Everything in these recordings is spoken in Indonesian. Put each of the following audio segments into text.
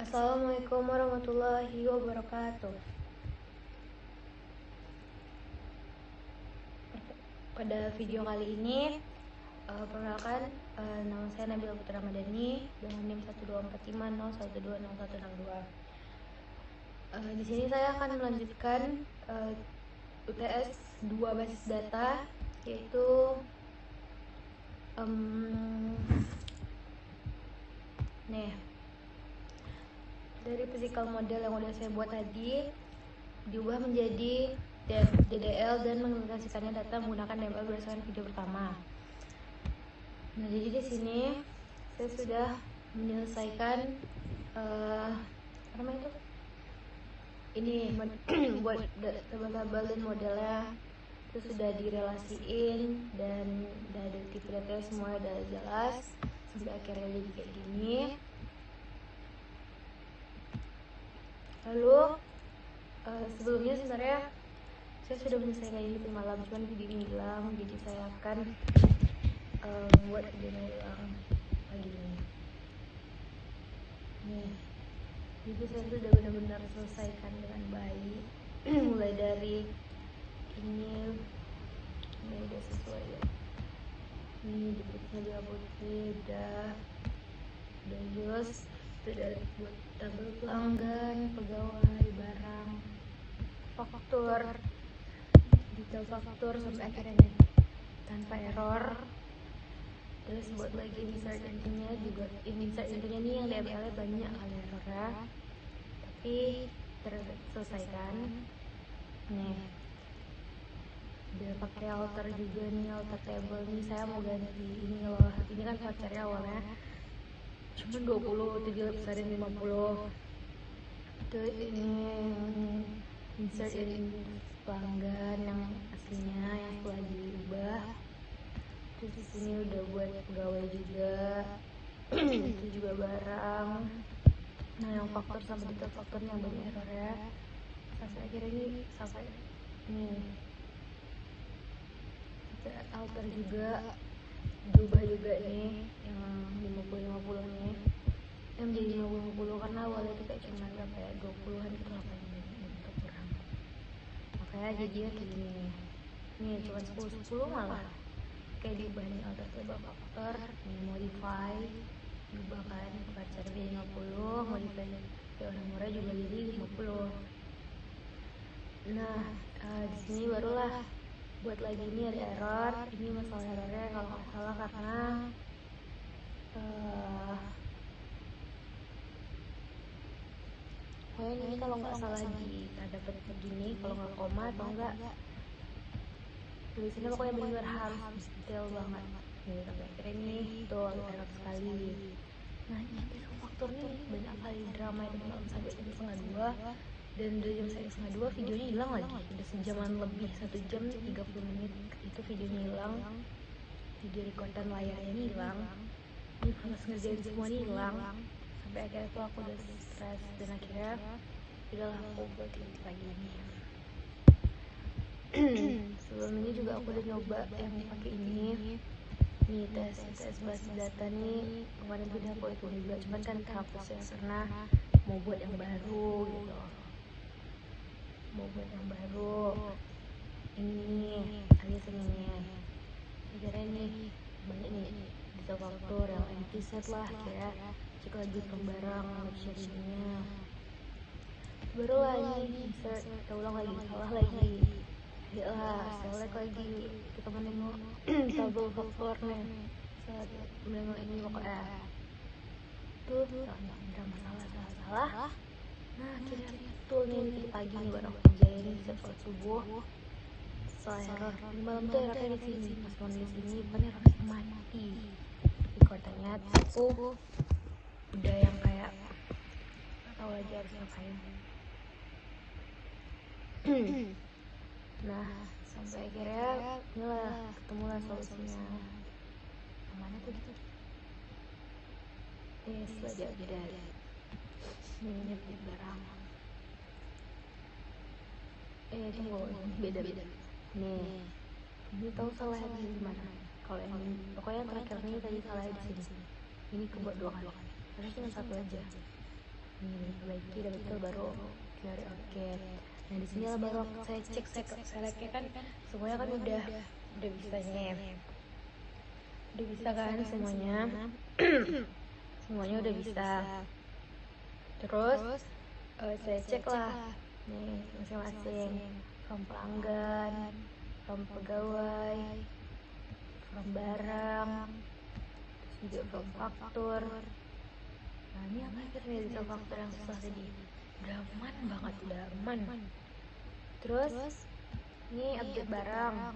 Assalamualaikum warahmatullahi wabarakatuh. Pada video kali ini, perkenalkan, nama saya Nabila Putra Ramadhani dengan NIM 12450120162. Di sini saya akan melanjutkan UTS 2 basis data, yaitu dari physical model yang udah saya buat tadi diubah menjadi DDL dan mengimplementasikannya data menggunakan DML berdasarkan video pertama. Nah, jadi di sini saya sudah menyelesaikan ini buat tabel-tabel dan modelnya itu sudah direlasiin dan ada tipe data semua udah jelas sampai akhirnya jadi kayak gini. Lalu sebelumnya sebenarnya saya sudah menyelesaikan ini di malam, cuman video ini hilang, jadi saya akan buat video ulang pagi ini. Nih, itu saya sudah benar-benar selesaikan dengan baik. Mulai dari ini udah sesuai ya. Ini diputihnya dia putih, udah jelas. Sudah buat tabel pelanggan, pegawai, barang, faktur, detail faktur sampai akhirnya tanpa error. Terus buat lagi insert intinya juga, insert intinya nih yang DML-nya banyak kali errornya, tapi terselesaikan. Nih, udah pakai alter juga nih, alter table nih. Saya mau ganti ini loh, ini kan vouchernya awalnya cuma 20, itu dilebihin 50. Itu ini insert in pelanggan yang aslinya yang setelah diubah. Terus di sini udah buat pegawai juga. Itu juga barang. Nah, yang faktor sampai detail faktornya yang banyak error ya. Sampai akhirnya ini sampai ini alter juga, diubah juga nih yang 50 nya yang menjadi 50 karena awalnya itu kayak cuma berapa ya, 20-an gitu, 8 gitu kurang, makanya jadinya kayak gini nih, cuma 10 malah kayak diubah nih, alter table faktor nih, modify diubah kan, voucher jadi 50, modify kayak nomornya juga jadi 50. Nah, di sini barulah buat lagi ini ada error. Ini masalah errornya kalau nggak salah karena ini kalau nggak salah lagi ada begini, kalau nggak koma atau enggak tulisannya pokoknya benar harus detail banget nih, sampai akhirnya ini tuh error sekali. Nah, ini faktor nih banyak kali drama itu malam sampai jam 1:30, dan dari jam 1:30 videonya hilang lagi, udah sejaman lebih, 1 jam 30 menit itu videonya hilang, video recordan layarnya hilang, ini proses ngerjain semua nih hilang. Sampai akhirnya tuh aku udah stres dan akhirnya udahlah aku buat lagi ini. Sebelum ini juga aku udah nyoba yang pakai ini nih, tes basis data nih, kemarin tuh aku itu juga, cuman kan terhapus ya karena mau buat yang baru gitu, ini alias ini akhirnya nih banyak nih detail faktur yang empty set lah, kira cek lagi barang machinery-nya, baru lagi insert, kita ulang lagi, salah lagi, ya lah, select lagi, kita menengok tabel faktornya saat menengok ini pokoknya tuh drama salah. Nah, akhirnya tuh nih pagi nih baru aku kerjain sholat subuh. Soal error di malam tuh errornya di sini, pas mau nulis ini bukan error mati recordannya tuh udah yang kayak tahu lagi harus ngapain. Nah, sampai akhirnya inilah ketemulah solusinya. Mana tuh gitu? Setelah dia ini barang. Tunggu, beda. Nih, ini tahu salahnya di mana? Kalau yang ini, pokoknya yang terakhir ini tadi salahnya di sini. Ini kebuat 2 kali. Harusnya cuma 1 aja. Ini diperbaiki udah betul baru QR oke. Nah di sini lah baru saya cek seleknya kan semuanya kan udah bisanya ya. Udah bisa kan semuanya. Semuanya udah bisa. Terus saya cek lah nih masing-masing, from pelanggan, from pegawai, from barang, terus juga from faktur. Nah ini yang terakhir nih di faktur yang susah tadi, Daman banget, Daman. Terus ini update barang.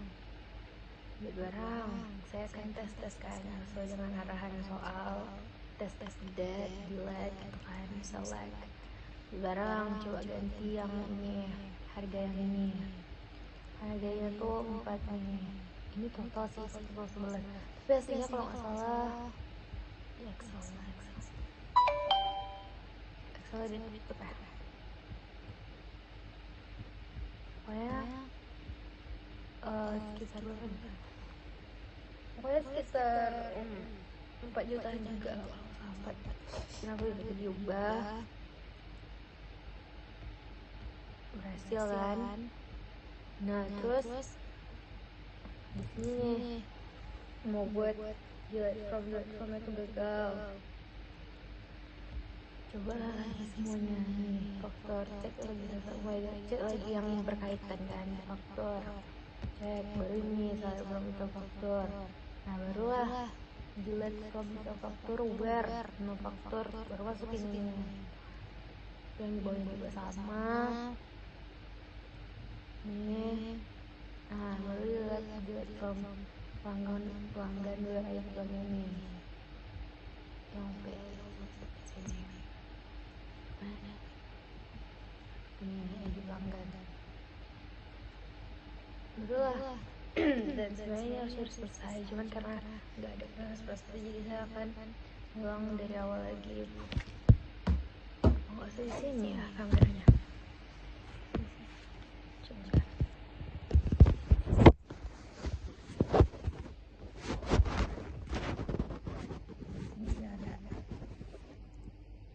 Saya akan tes kan sesuai dengan arahan soal tes delete gitu kan. Select barang, coba ganti yang ini, harga yang ini, harganya tuh 4 nih. Ini total sih 111, tapi aslinya kalau nggak salah di Excel dia tutup ya. Pokoknya sekitar berapa nih? Pokoknya sekitar 4 jutaan juga kalau nggak salah. Kenapa udah diubah? Berhasil kan? Nah terus di sini mau buat delete from itu gagal. Coba lagi semuanya nih faktor, cek lagi yang berkaitan kan faktor, cek baru ini saya belum itu faktor. Nah barulah delete from itu faktor, where no faktor, baru masukin ini yang di bawahnya juga sama nih. Nah baru delete from pelanggan wilayah zona ini yang PT sini. Ini di pelanggan betul lah. Dan sebenarnya harus selesai, cuman karena nggak ada proses jadi saya akan ulang dari awal lagi. Nggak usah di sini ya kameranya. Coba. Ini ada.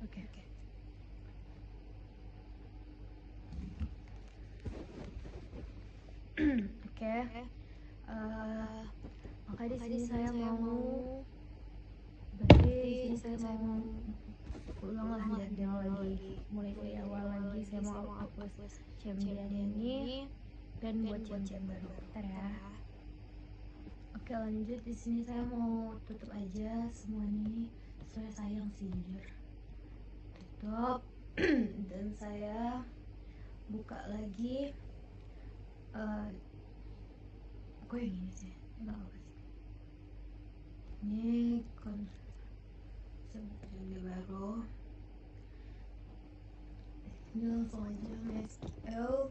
Oke. Oke. Maka di sini saya mau ulang lah dari awal lagi, mulai dari awal lagi. Saya mau hapus champion ini dan buat champion baru. Bentar ya. Oke lanjut, di sini saya mau tutup aja semua ini, soalnya sayang sih jujur. Tutup dan saya buka lagi. Kok yang ini sih? Enggak apa sih. Ini champion baru. Ini langsung aja SQL.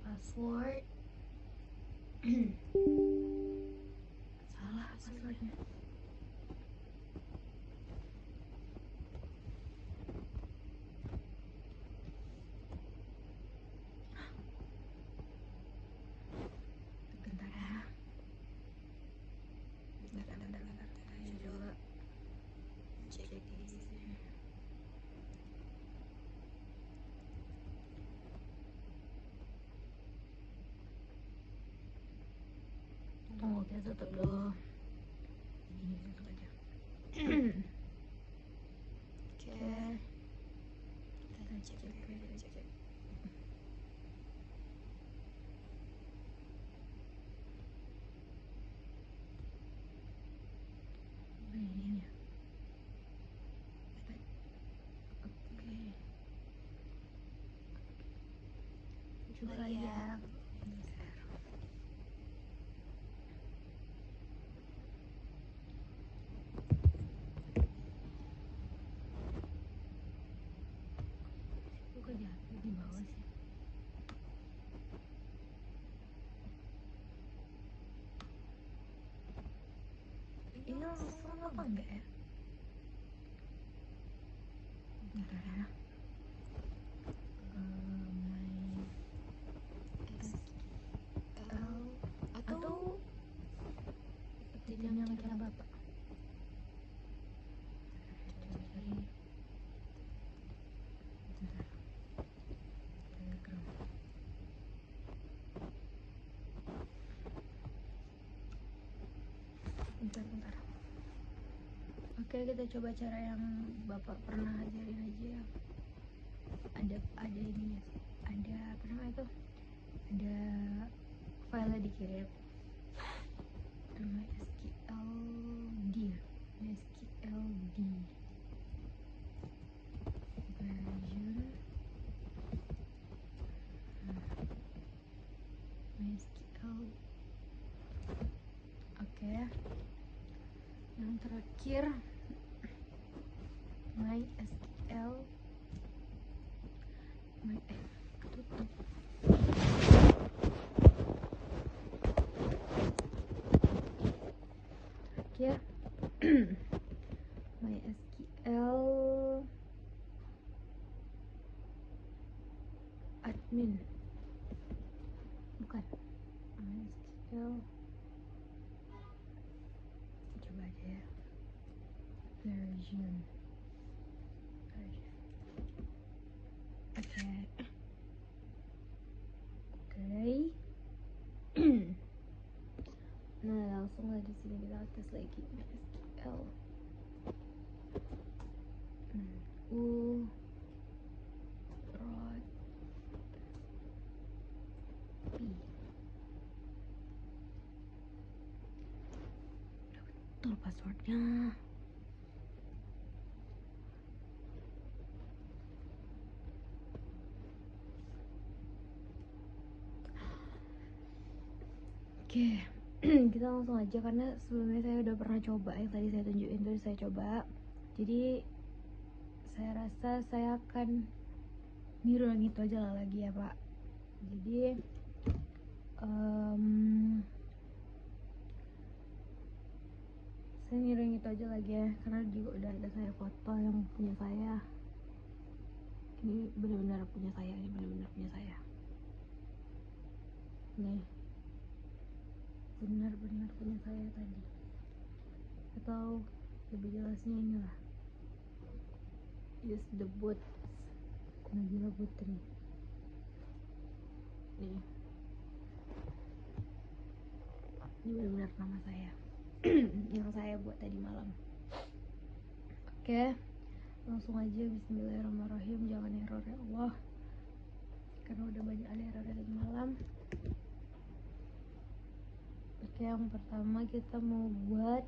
Password. Salah passwordnya. Bentar ya. Bentar. Saya coba cek di sini. Tunggu, kita tutup dulu. Ini tutup aja. Oke. Kita cek. Ini ya. Oke. Coba ya. Kok jatuh di bawah sih? Ini langsung apa enggak ya? Bentar ya. MySQL atau ikutin yang kata bapak. Cari bentar. Telegram. Bentar. Oke, kita coba cara yang bapak pernah ajarin aja ya. Ada ini, ada apa namanya itu? Ada file dikirim. MySQLD version MySQL. Oke. Yang terakhir MySQL ketutup. Terakhir MySQL admin, bukan MySQL, coba aja ya, version. Oke. Nah, langsung lah di sini kita tes lagi MySQL. Prod P. Betul passwordnya. Oke. Kita langsung aja karena sebelumnya saya udah pernah coba yang tadi saya tunjukin tuh, saya coba. Jadi saya rasa saya akan niru yang itu aja lah lagi ya Pak. Jadi saya niru yang itu aja lagi ya, karena juga udah ada saya foto yang punya saya. Ini benar-benar punya saya, ini benar-benar punya saya. Nih, benar-benar punya saya tadi. Atau lebih jelasnya inilah, use the boots Nabila Putri. Nih, ini benar-benar nama saya yang saya buat tadi malam. Oke, langsung aja. Bismillahirrahmanirrahim. Jangan error ya Allah, karena udah banyak ada error tadi malam. Oke, yang pertama kita mau buat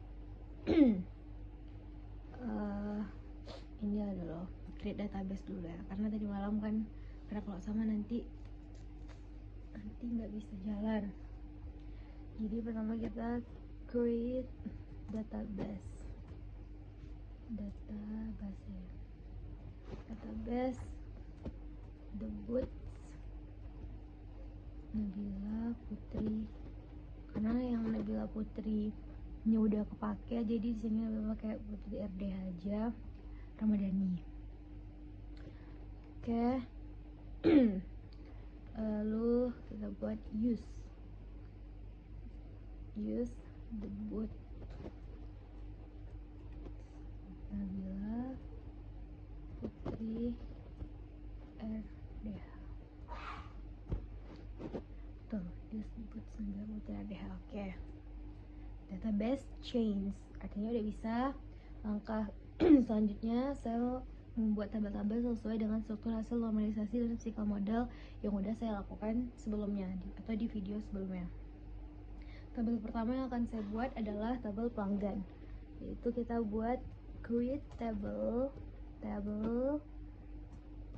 ini adalah create database dulu ya, karena tadi malam kan, karena kalau sama nanti nggak bisa jalan. Jadi pertama kita create database the boots Nabila Putri, karena yang Nabila Putri ini udah kepake, jadi di sini Nabila pakai Putri RDH aja, Ramadhani. Oke. Lalu kita buat use the boot Nabila Putri RDH. Tuh, use the boot Nabila Putri RDH. Oke. Database change, artinya udah bisa. Langkah selanjutnya saya membuat tabel-tabel sesuai dengan struktur hasil normalisasi dan physical model yang udah saya lakukan sebelumnya atau di video sebelumnya. Tabel pertama yang akan saya buat adalah tabel pelanggan, yaitu kita buat create table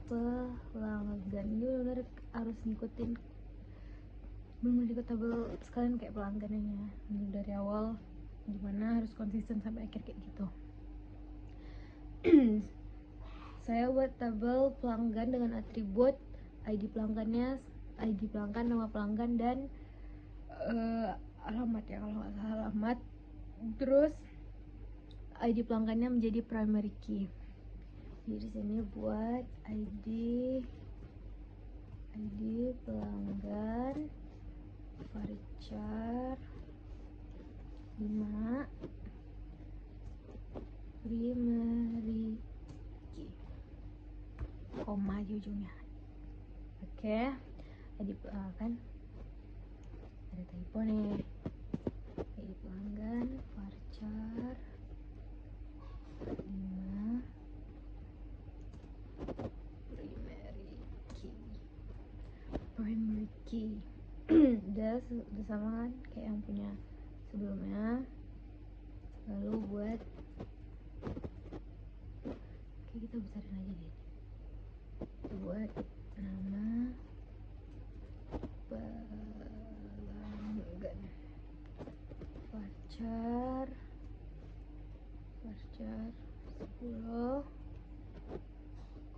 pelanggan. Ini benar-benar harus ngikutin, belum ikut tabel sekalian kayak pelangganannya dari awal, gimana harus konsisten sampai akhir kayak gitu. Saya buat tabel pelanggan dengan atribut ID pelanggannya, ID pelanggan, nama pelanggan, dan alamat ya, kalau nggak salah alamat. Terus ID pelanggannya menjadi primary key. Jadi di sini buat ID pelanggan Varchar 5 Primeriki, koma di ujungnya. Oke, ID kan ada typo nih. ID pelanggan Varchar 5 primary key. udah sama kan kayak yang punya sebelumnya. Lalu buat kita besarin aja deh, buat nama pelanggan Varchar 10,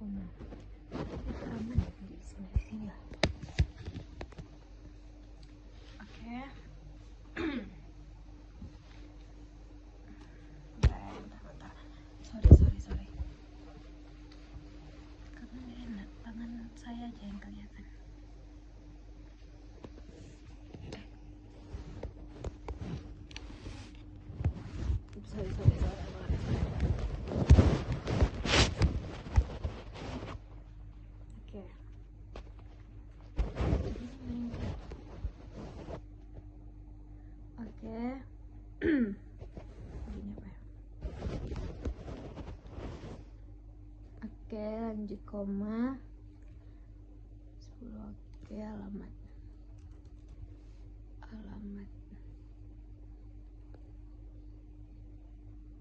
koma aman di sini lah. Oke. Bentar. Sorry. Karena enak tangan saya aja yang kelihatan. Sorry. Oke. Gini apa ya? Oke, lanjut koma 10. Oke,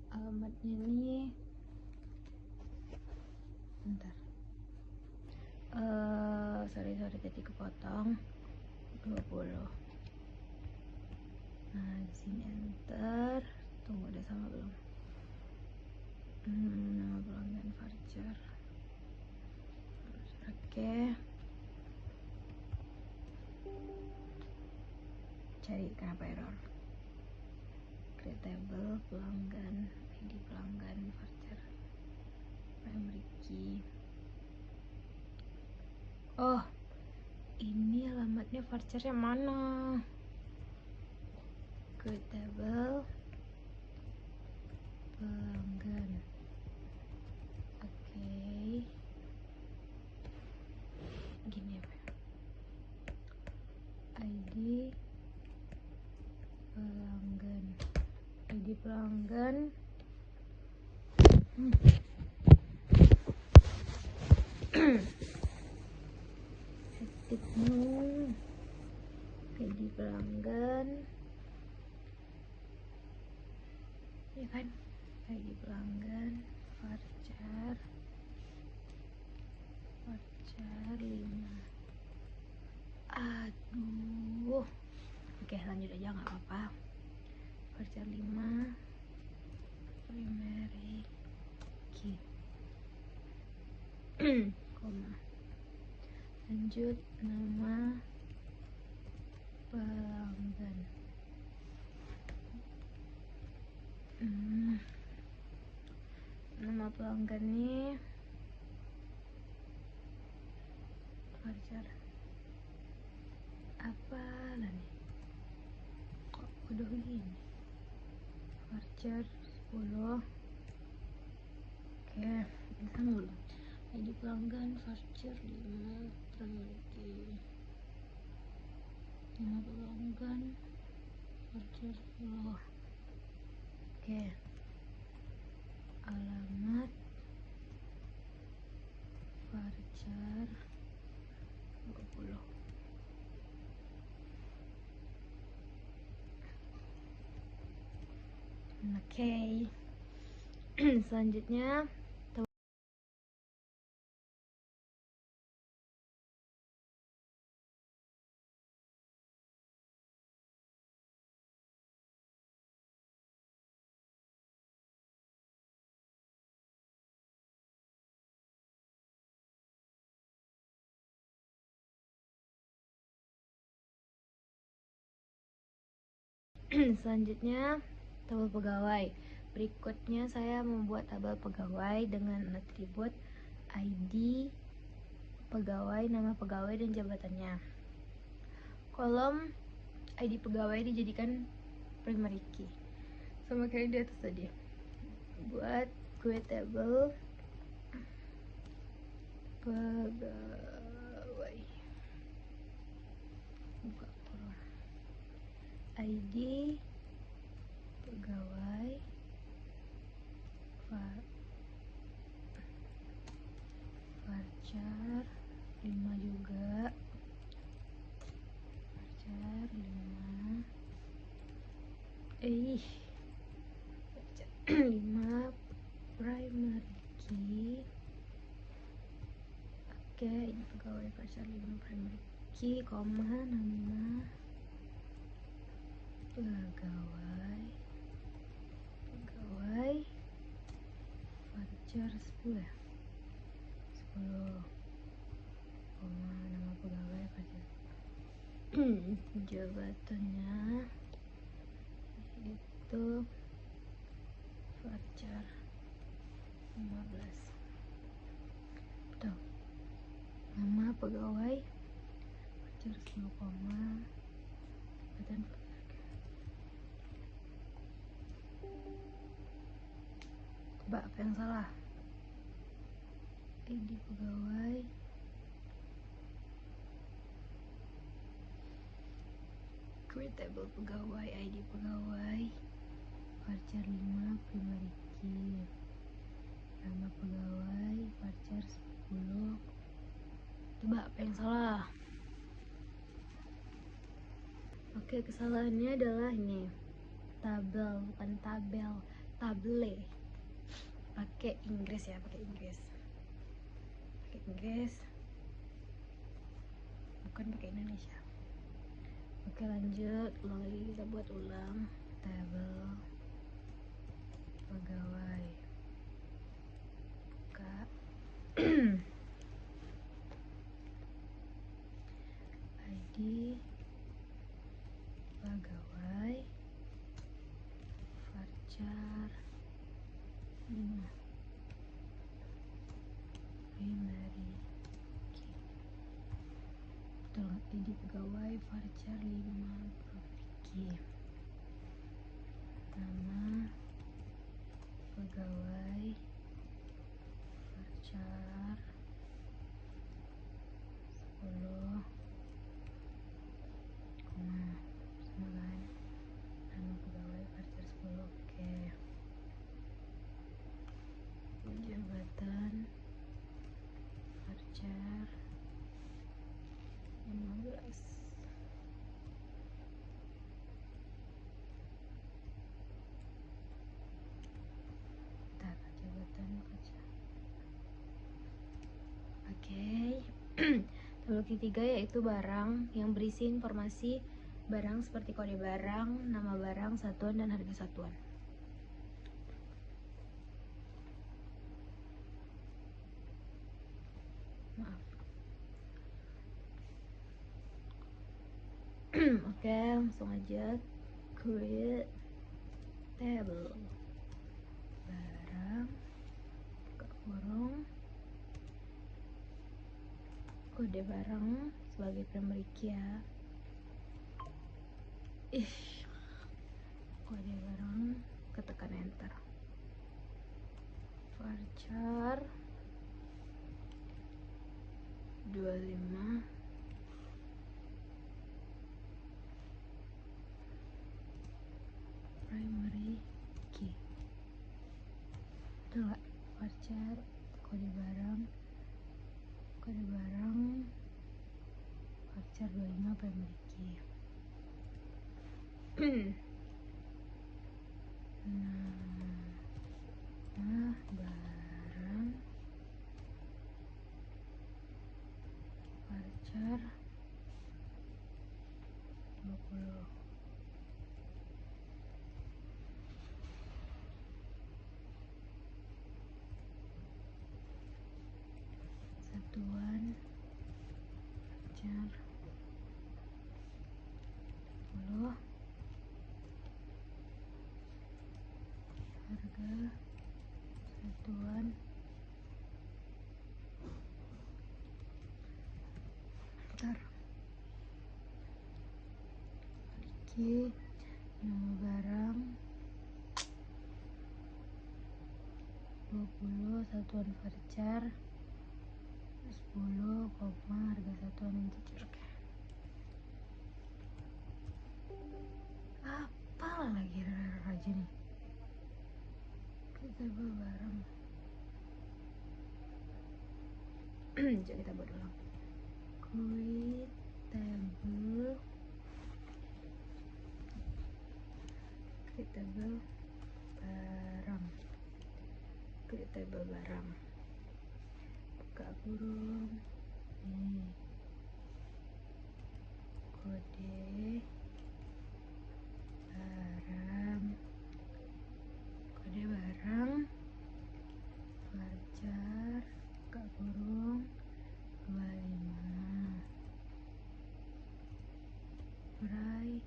alamatnya ini bentar. Sorry tadi kepotong 20. Nah, di sini enter. Tunggu, udah sama belum? Nama pelanggan Varchar. Oke. Cari kenapa error. Create table pelanggan, ID pelanggan Varchar primary key. Oh, ini alamatnya Varchar yang mana? Create table pelanggan. Oke. Gini apa? ID pelanggan. Active new ID pelanggan. Ya kan? ID pelanggan Varchar 5. Aduh. Oke, lanjut aja nggak apa-apa. Varchar 5 primary key. Koma. Lanjut nama pelanggan. Nama pelanggan nih Varchar apa lah nih, kok udah begini? Varchar 10. Oke, bisa belum? ID pelanggan Varchar 5 primary. Nama pelanggan Varchar 10. Oke. Alamat Varchar 20. Oke. Selanjutnya tabel pegawai. Berikutnya saya membuat tabel pegawai dengan atribut ID pegawai, nama pegawai, dan jabatannya. Kolom ID pegawai dijadikan primary key sama kayak di atas tadi. Buat create table pegawai, buka kurung, ID pegawai varchar 5 juga, varchar 5 5 primary key. Oke, ini pegawai varchar 5 primary key, koma, nama pegawai varchar 10 koma, nama pegawai varchar jabatannya itu varchar 15. Tuh, nama pegawai varchar 10 koma, jabatan coba apa yang salah? ID pegawai create table pegawai, ID pegawai varchar 5 primary key, nama pegawai varchar 10. Coba apa yang salah? Oke, kesalahannya adalah ini tabel, bukan tabel, table. Pakai Inggris ya, pakai Inggris, bukan pakai Indonesia. Oke, lanjut, ulang lagi, kita buat ulang tabel pegawai, buka ID pegawai varchar 5 primary key. Betul, ID pegawai varchar 5 primary key, nama pegawai varchar 10 koma, sama kan, nama pegawai varchar 10. Oke, jabatan varchar 15. Jabatan varchar. Oke. Tabel ketiga yaitu barang yang berisi informasi barang seperti kode barang, nama barang, satuan, dan harga satuan. Maaf. Oke, langsung aja create table barang, buka kurung, kode barang sebagai primary key ya. Kode barang, ketekan enter. Varchar 25 primary key. Betul gak? Varchar kode barang varchar 25 primary key. Nama barang varchar 20. Satuan varchar 20. Harga satuan ntar memiliki nama barang 20 satuan varchar 10, harga satuan integer. Oke. Apa lagi aja nih? Kita barang. Coba kita buat dulu. Create table barang. Create table barang. Buka kurung. Nih. Kode barang varchar buka kurung 25 primary.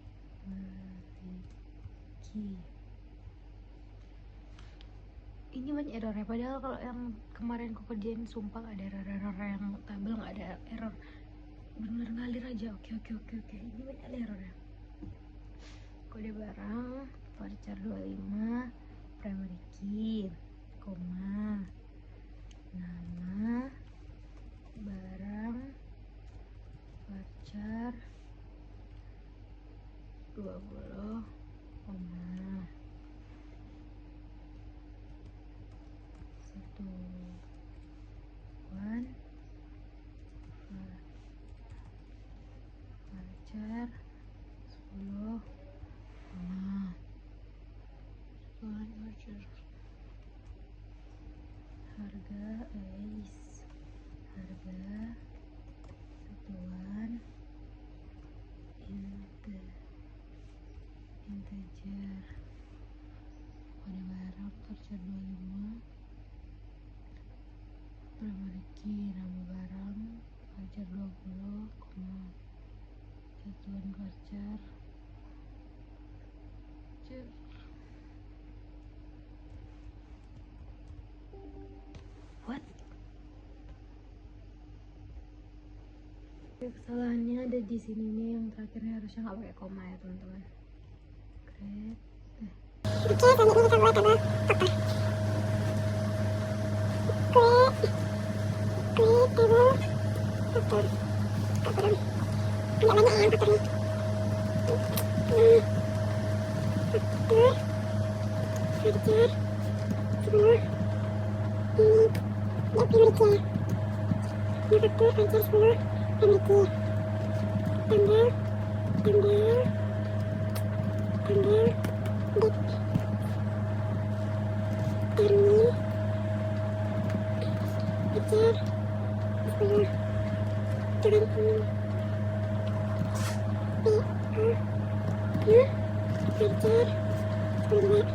Ini banyak errornya, padahal kalau yang kemarin aku kerjain sumpah ada error yang tabel nggak ada error, bener ngalir aja. Oke. Ini banyak errornya. Kode barang varchar 25 primary key, koma, nama barang varchar 20, koma, satuan varchar 10, koma, harga satuan integer. Kode barang varchar 25 primary key, nama barang varchar 20, satuan varchar what? Kesalahannya ada di sini nih, yang terakhirnya harusnya nggak pakai koma ya teman-teman. Oke, kali ini kita buat tabel fakta. Create table faktor. Tidak banyak yang faktornya. Faktor varchar 10. Ini dia primary key. Ini faktor varchar 10 primary key. Tanggal date termin varchar 10 dengan varchar 10 juga.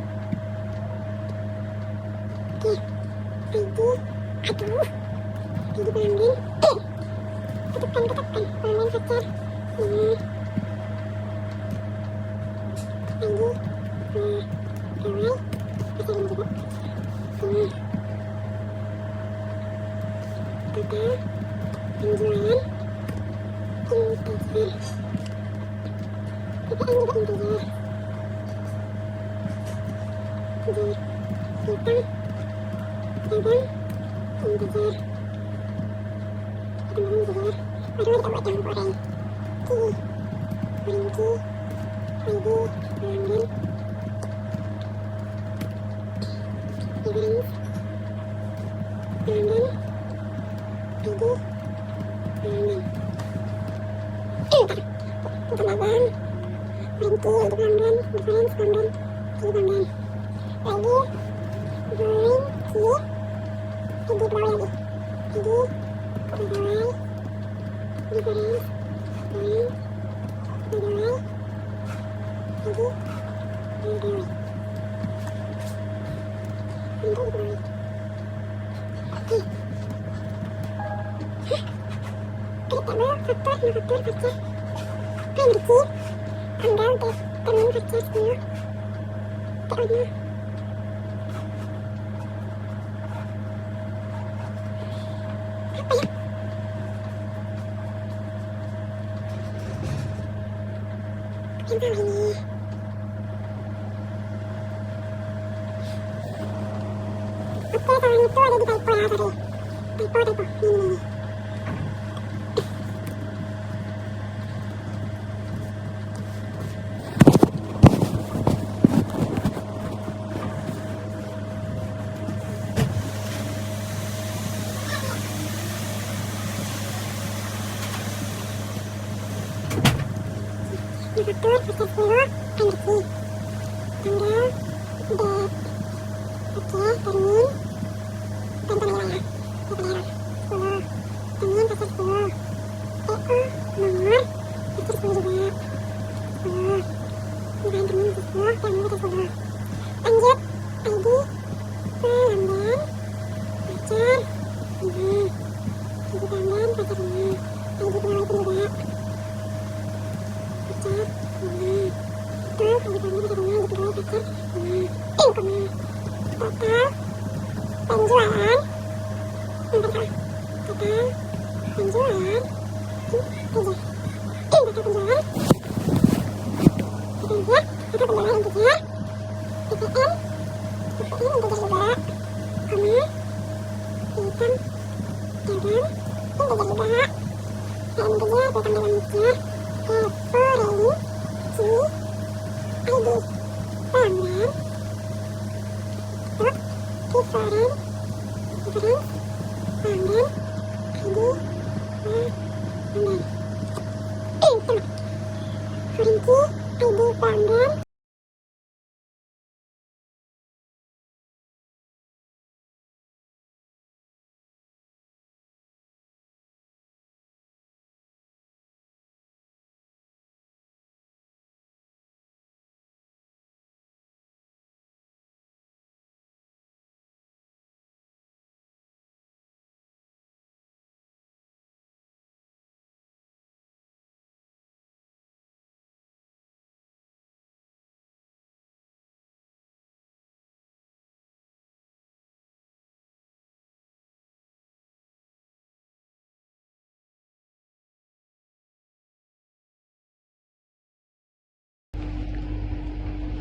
Oke, ID pelanggan tetapkan pelanggan varchar ini ID pegawai varchar ini juga. Total penjualan integer, PPN juga integer. Piutang dagang integer. Aduh, kita buat yang goreng. Key ID pelanggan reference pelanggan ID pelanggan. Untuk labang berhenti untuk pelanggan, reference pelanggan, key pelanggan. ID goreng key ID pegawai lagi. ID pegawai reference goreng pegawai ID pegawai. Untuk pegawai. Oke. Klik tabel faktor varchar primary key, tanggal date termin varchar 10, PO-nya Pintar ini. Oke, kalau itu ada di typo ya, sorry. Typo. Ini. Faktur, faktur 10, energi. Tanggal, date. Oke, termin. Tentu nilai ya. Nilai 10. Termin, faktur 10. PO, nomor, faktur 10 juga. 10. Nilai termin faktur 10, termin faktur 10. Lanjut, ID, pelanggan, pacar, 5. ID pelanggan, pacar 5. ID pegawai pun juga. Pacar 5. Terus ID pelanggan pacar 5, ID pegawai pacar 5. Income. Total penjualan. Total penjualan. Total penjualan. Total penjualan integer. PPN integer juga. Koma. Hitam. Dagang integer juga. Dan integer datang dalam integer. Referensi ID pelanggan. Referensi pelanggan ID pelanggan. Sama. Referensi ID pelanggan.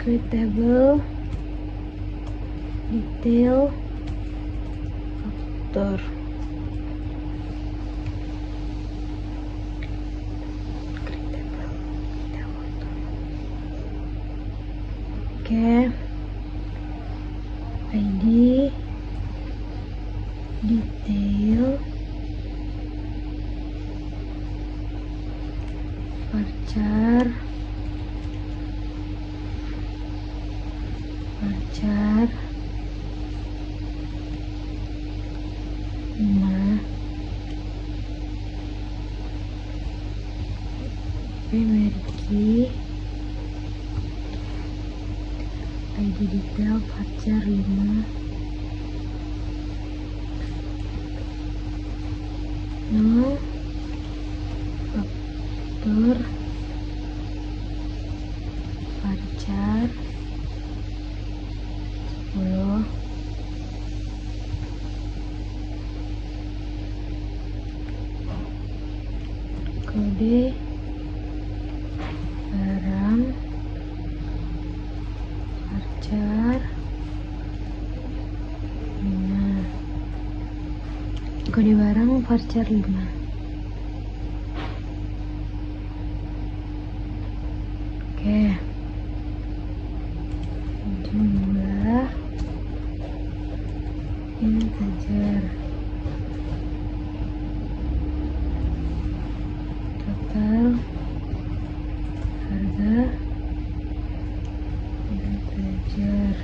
Create table, detail, faktor. Create table, detail, faktor. Oke. ID, detail, varchar, varchar 5, merki, ID detail varchar 5, no faktor varchar 10, kode barang varchar 5, kode barang varchar 5. Oke, jumlah integer, total harga integer.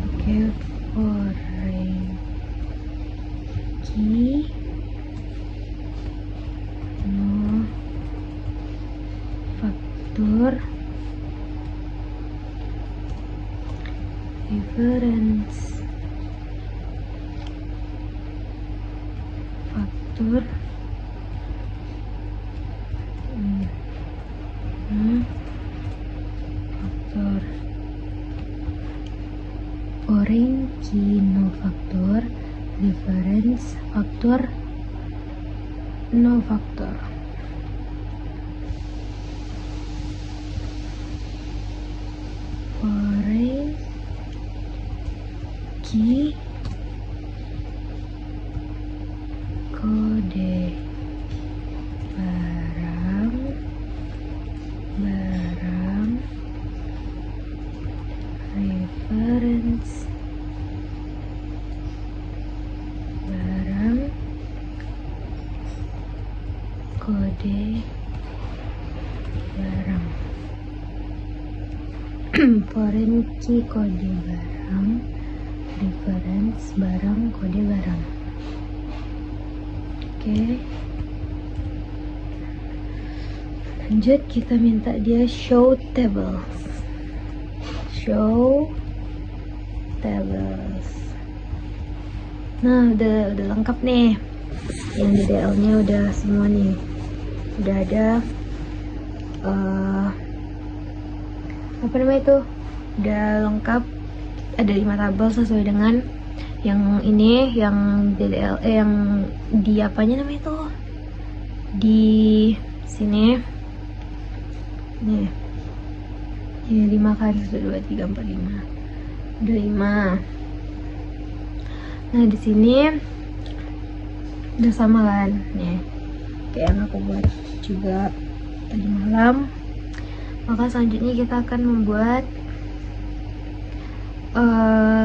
Oke, foreign no faktor reference faktor faktor orange no faktor difference, faktor, no faktor. Foreign key, kode barang, reference barang, kode barang. Foreign key, kode barang, reference barang, kode barang. Oke. Lanjut, kita minta dia show tables. Nah, udah lengkap nih. Yang DDL-nya udah semua nih. Udah ada apa namanya itu? Udah lengkap. Ada 5 tabel sesuai dengan yang ini, yang DDL, yang di apanya namanya itu? Di sini. Nih. Ini 5 kan, 1, 2, 3, 4, 5. Udah 5. Nah, di sini udah sama kan? Nih. Kayak yang aku buat juga tadi malam. Maka selanjutnya kita akan membuat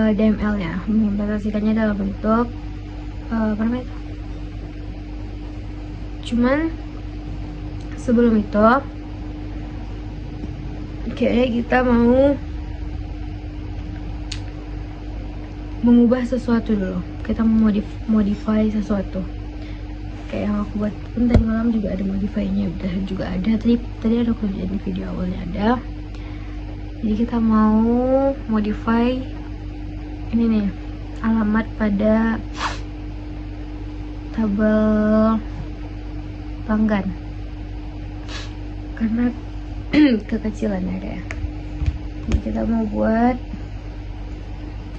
DML-nya, mengimplementasikannya dalam bentuk apa namanya itu? Cuman sebelum itu kayaknya kita mau mengubah sesuatu dulu. Kita mau modify sesuatu. Kayak yang aku buat pun tadi malam juga ada modify-nya, udah juga ada. Tadi ada aku lihat di video awalnya ada. Jadi kita mau modify ini nih, alamat pada tabel pelanggan karena kekecilan ada. Jadi kita mau buat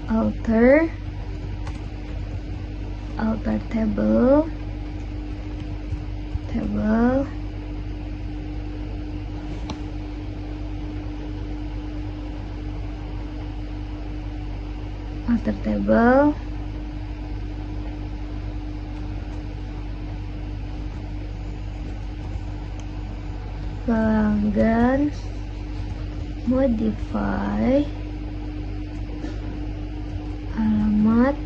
alter table pelanggan, modify alamat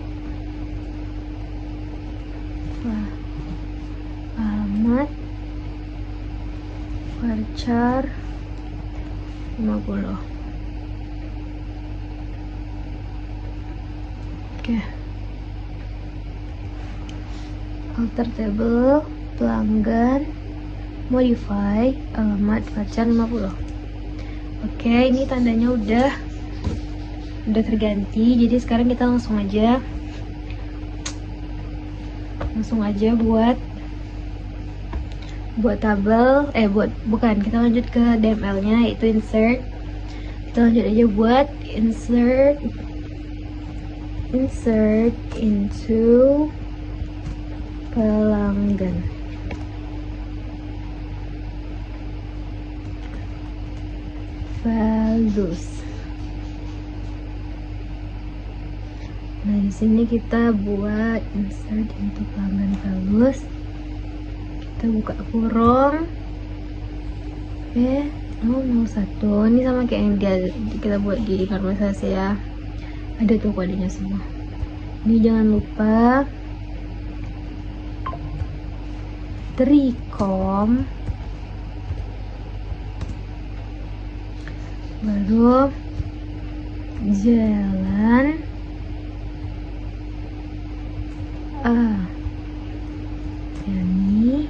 varchar 50. Oke. Alter table pelanggan, modify alamat varchar 50. Oke, ini tandanya udah terganti. Jadi sekarang kita langsung aja buat tabel, bukan, kita lanjut ke DML nya, yaitu insert. Kita lanjut aja buat insert into pelanggan. Values. Nah, di sini kita buat insert into pelanggan values. Kita buka kurung. Nomor 1. Ini sama kayak yang kita buat di normalisasi ya. Ada tuh kodenya semua. Ini jangan lupa tricom, baru jalan Yani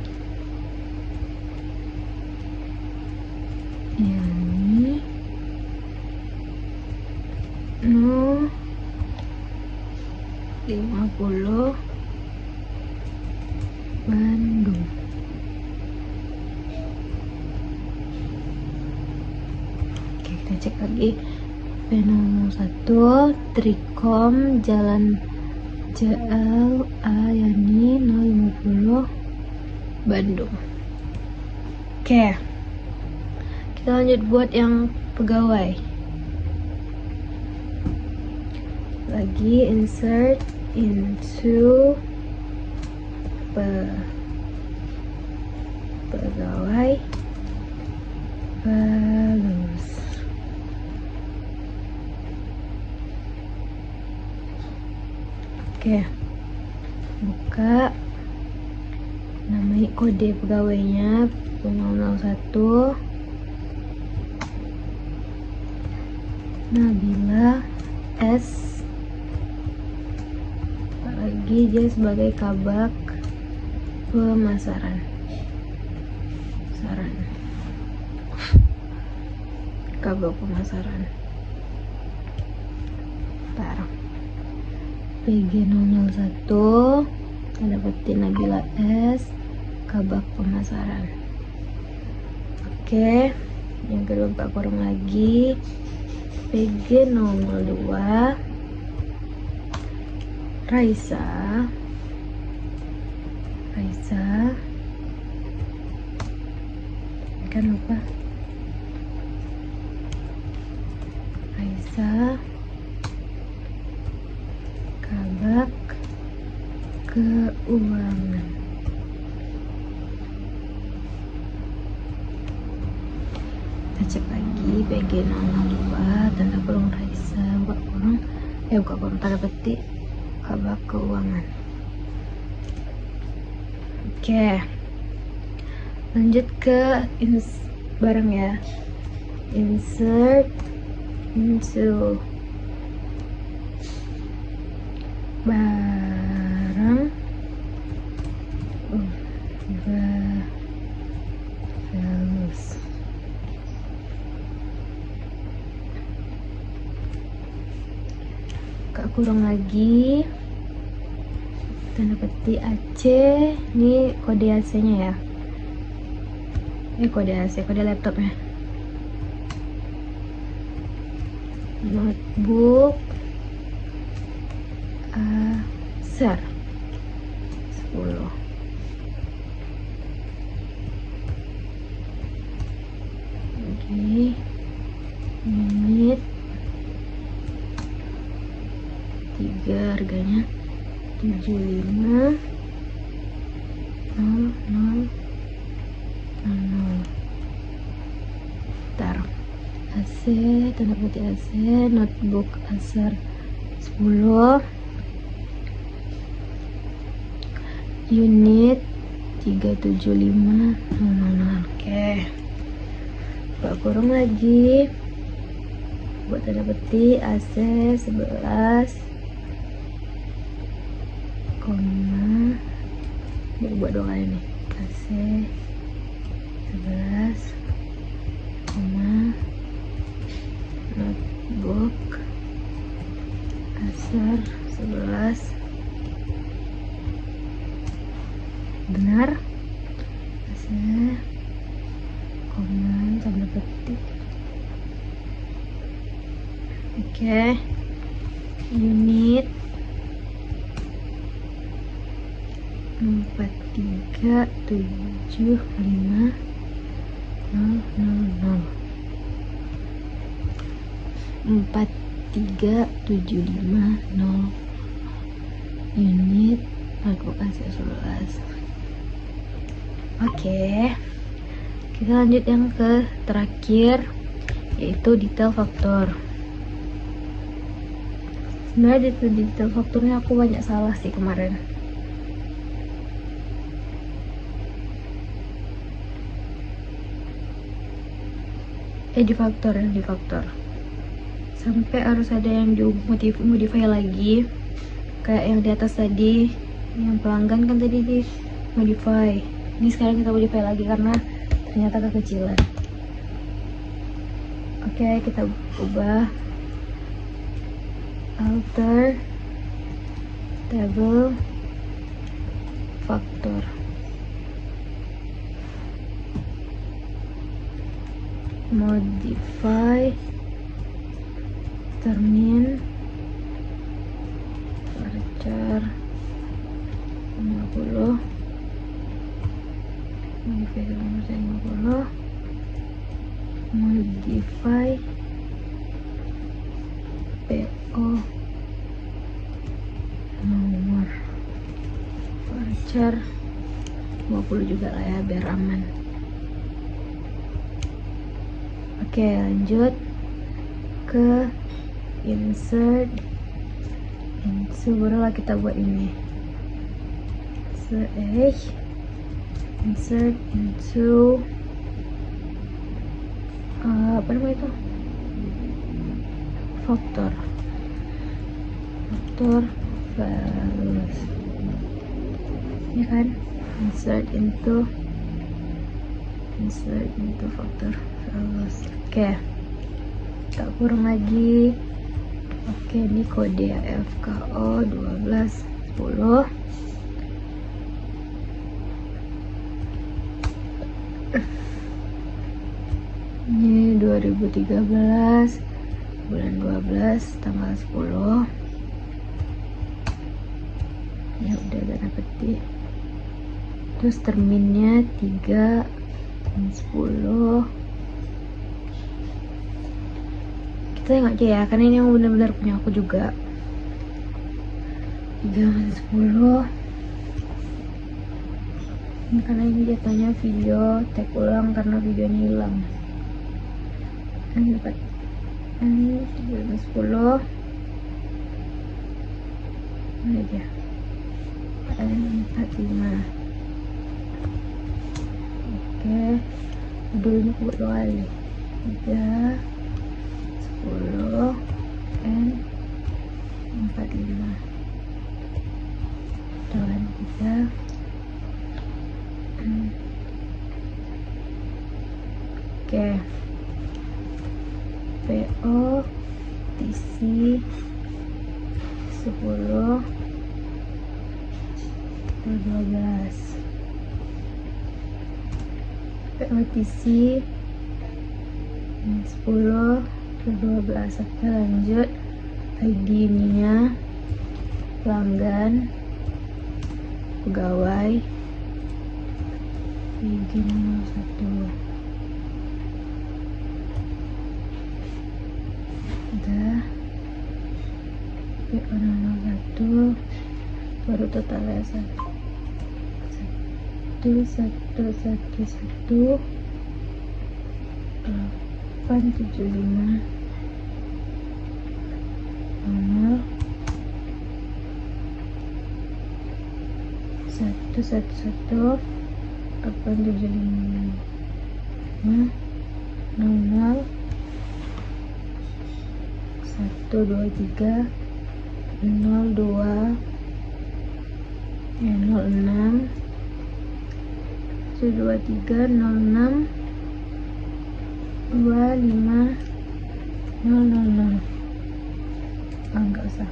no 50 Bandung. Oke, kita cek lagi. Nomor 1 Tricom Jalan CLA Yani 050 Bandung. Oke, kita lanjut buat yang pegawai. Lagi insert into pegawai bagus. Oke, buka nama kode pegawainya 001 Nabila S. Lagi dia sebagai kabak pemasaran. Kabak pemasaran. Taruh PG 001 ada petin Nabila S, kabak pemasaran. Oke, yang kedua buka kurung lagi PG 002 Raisa kan lupa Raisa kabak keuangan. Kita cek lagi PG 002 tanda kurung Raisa buka kurung tanda petik kabak keuangan. Oke, lanjut ke barang ya. Insert into barang bagus. Buka kurung lagi tanda petik AC. Ini kode AC nya ya, kode AC, kode laptopnya. Notebook Acer 10. Oke, unit 3 harganya 75 00. Taruh AC, tanda petik AC, notebook Acer 10, unit 37500. Oke, buka kurung lagi buat tanda petik AC 11 koma, buat dua kali nih, AC 11 koma notebook Acer 11 benar, AC koma tanda petik. Oke, unit 4375000 43750 unit notebook Acer 11. Oke, kita lanjut yang ke terakhir, yaitu detail faktor. Sebenarnya di detail faktornya aku banyak salah sih kemarin. Di faktor sampai harus ada yang di modify lagi, kayak yang di atas tadi, yang pelanggan kan tadi di modify. Ini sekarang kita modify lagi karena ternyata kekecilan. Oke, kita ubah alter table faktor. Modify termin varchar capture 50 juga lah ya biar aman. Oke, lanjut ke insert. Barulah kita buat ini. Insert into apa namanya itu? Factor values. Ini kan insert into factor values. Oke, tak kurang lagi. Oke, ini kode FKO 1210. Ini 2013 bulan 12 tanggal 10. Ya udah tanda petik. Terus terminnya 3 dan 10. Kita tengok aja ya, karena ini yang benar-benar punya aku juga. 3 dan 10. Ini karena ini jatuhnya video tag ulang karena videonya hilang. Ini 3 dan 10. Ini aja 45. Oke, dulu ini aku buat 2 kali. 3 10 and 45. Dan kita oke, PO TC 10 12 POTC 10 12. Oke, lanjut ID ininya pelanggan pegawai ID 01. Udah PO 01 baru totalnya 1111 875 0 111 875 00 123 02 06 123 06 25 000. Enggak usah.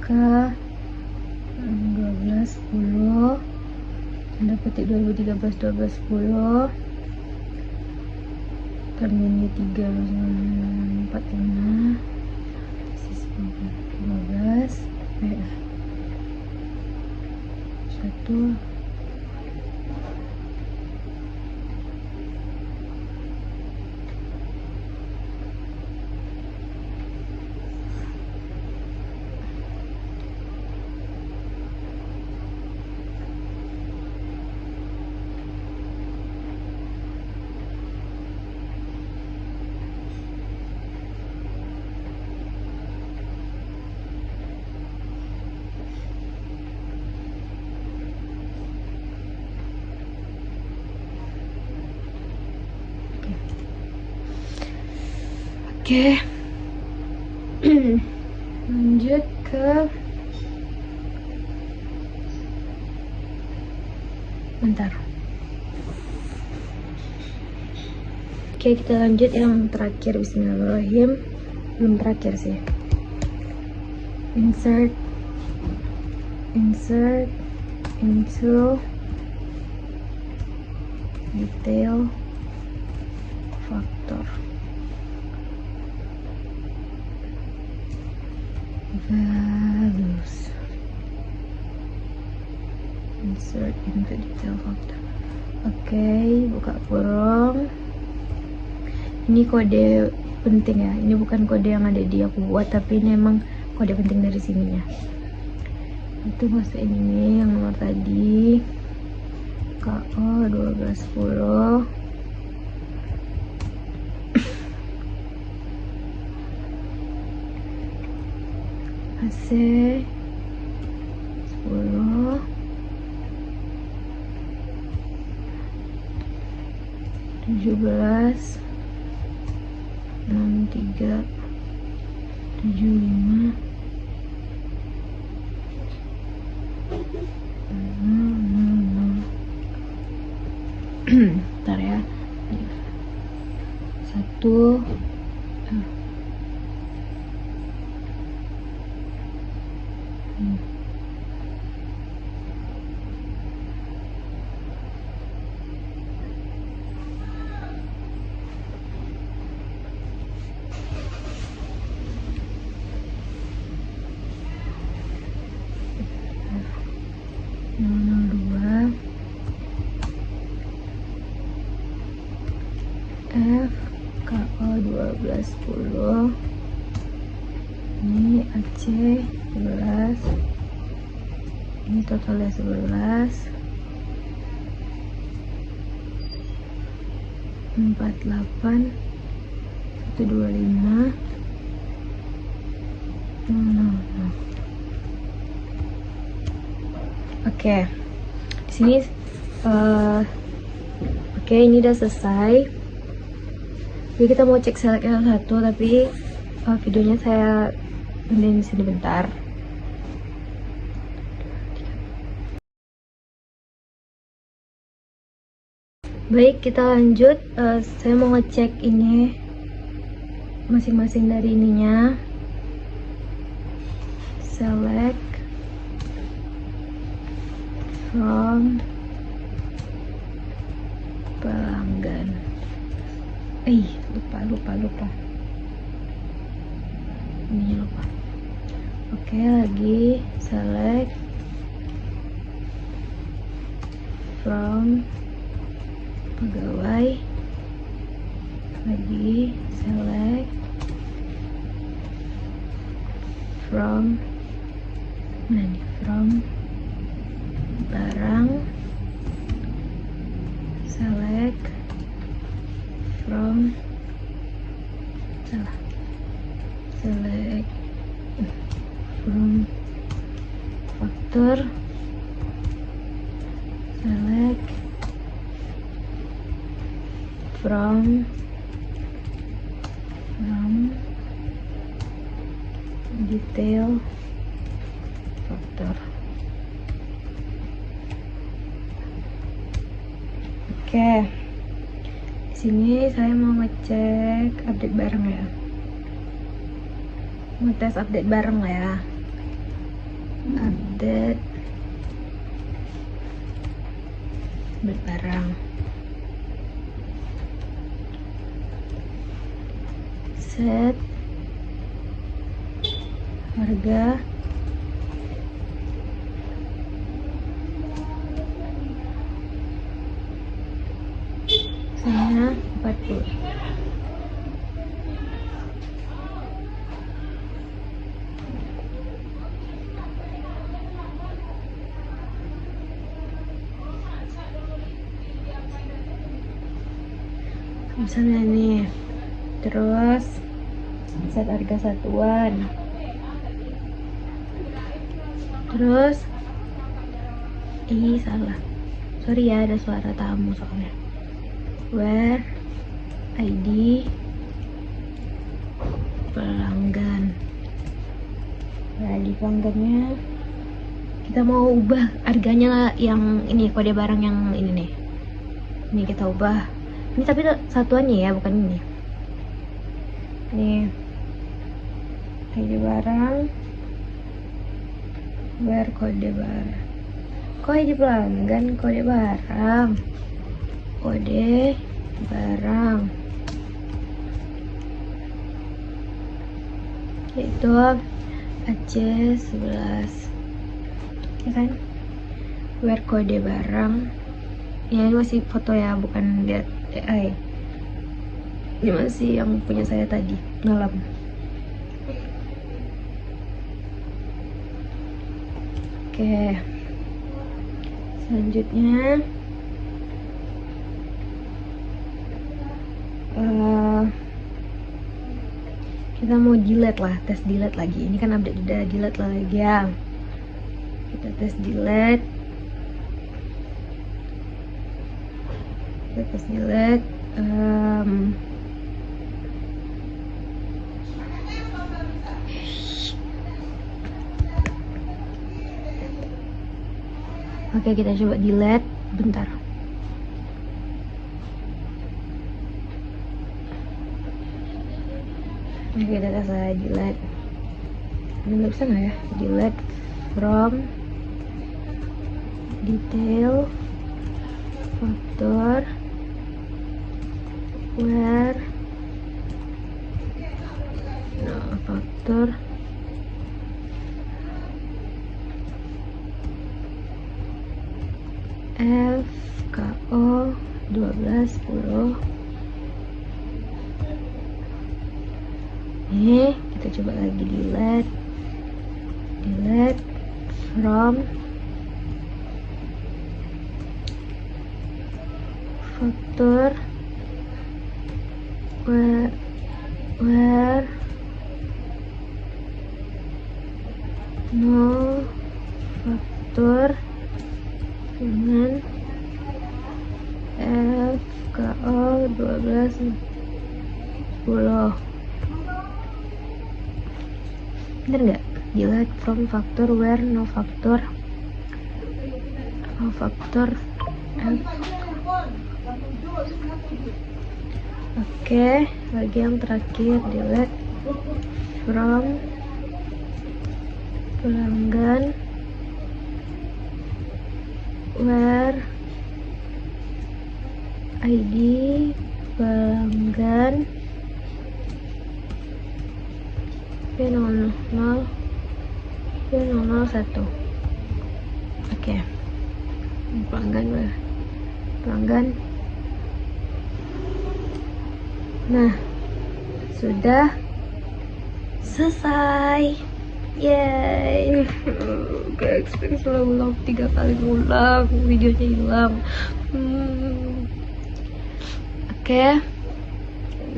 Ke 12 10 tanda petik 2013 12 10 terminnya 3 45 15 1 Oke. Lanjut ke bentar. Oke, kita lanjut yang terakhir. Bismillahirrahmanirrahim. Belum terakhir sih. Insert into detail factor values. Insert into detail factor. Oke, buka kurung. Ini kode penting ya. Ini bukan kode yang ada di aku buat, tapi ini emang kode penting dari sininya. Itu masuk ini yang nomor tadi, KO 1210. AC 10, 17, 63, 75, 00. Bentar ya, 1. F KO 1210. Ini AC 11. Ini totalnya 11. 48 125 00. Oke. Di sini oke, ini udah selesai. Jadi kita mau cek select yang satu, tapi videonya saya ambil di sini bentar. Baik, kita lanjut. Saya mau ngecek ini masing-masing dari ininya. Select from pelanggan. Lupa. Ini lupa. Oke, lagi select from pegawai. Lagi select from from barang. Select from select from faktor. Select from detail faktor. Oke. Di sini saya mau ngecek update barang ya. Ngetes update barang lah ya. Update barang. Set harga saya 40. Misalnya nih, terus set harga satuan, terus salah, sorry ya, ada suara tamu soalnya. Where ID pelanggan. ID pelanggannya kita mau ubah harganya yang ini, kode barang yang ini nih. Ini kita ubah. Ini tapi satuannya ya, bukan ini. Nih. ID barang. Where kode barang. Kok ID pelanggan, kode barang. Kode barang. Itu AC11. Ya kan? Where kode barang. Ya, ini masih foto ya, bukan lihat AI. Ini masih yang punya saya tadi malam. Oke, selanjutnya kita mau delete lah, tes delete lagi. Ini kan update udah delete lagi ya. Kita tes delete. Kita tes delete. Oke, kita coba delete. Bentar. Oke, kita tes delete. Ini bisa nggak ya? Delete from detail factor where factor FKO 12 10. Nih, kita coba lagi delete from factor where no factor dengan FKO 12 10. Bener nggak? Delete from factor where no factor F. Oke, lagi yang terakhir, delete from pelanggan where ID pelanggan P001. Oke. Pelanggan. Nah, sudah selesai. Yeay. Gak expect ulang 3 kali ngulang, videonya hilang. Oke.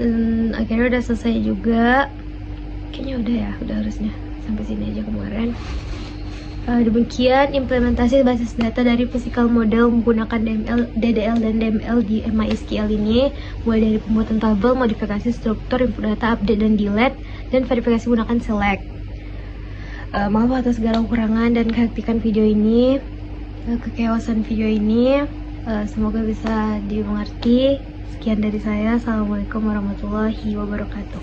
Dan akhirnya udah selesai juga. Kayaknya udah harusnya sampai sini aja kemarin. Demikian implementasi basis data dari physical model menggunakan DDL dan DML di MySQL ini, mulai dari pembuatan tabel, modifikasi struktur, input data, update dan delete, dan verifikasi menggunakan select. Maaf atas segala kekurangan dan kehakikan video ini, kekeosan video ini. Semoga bisa dimengerti. Sekian dari saya. Assalamualaikum warahmatullahi wabarakatuh.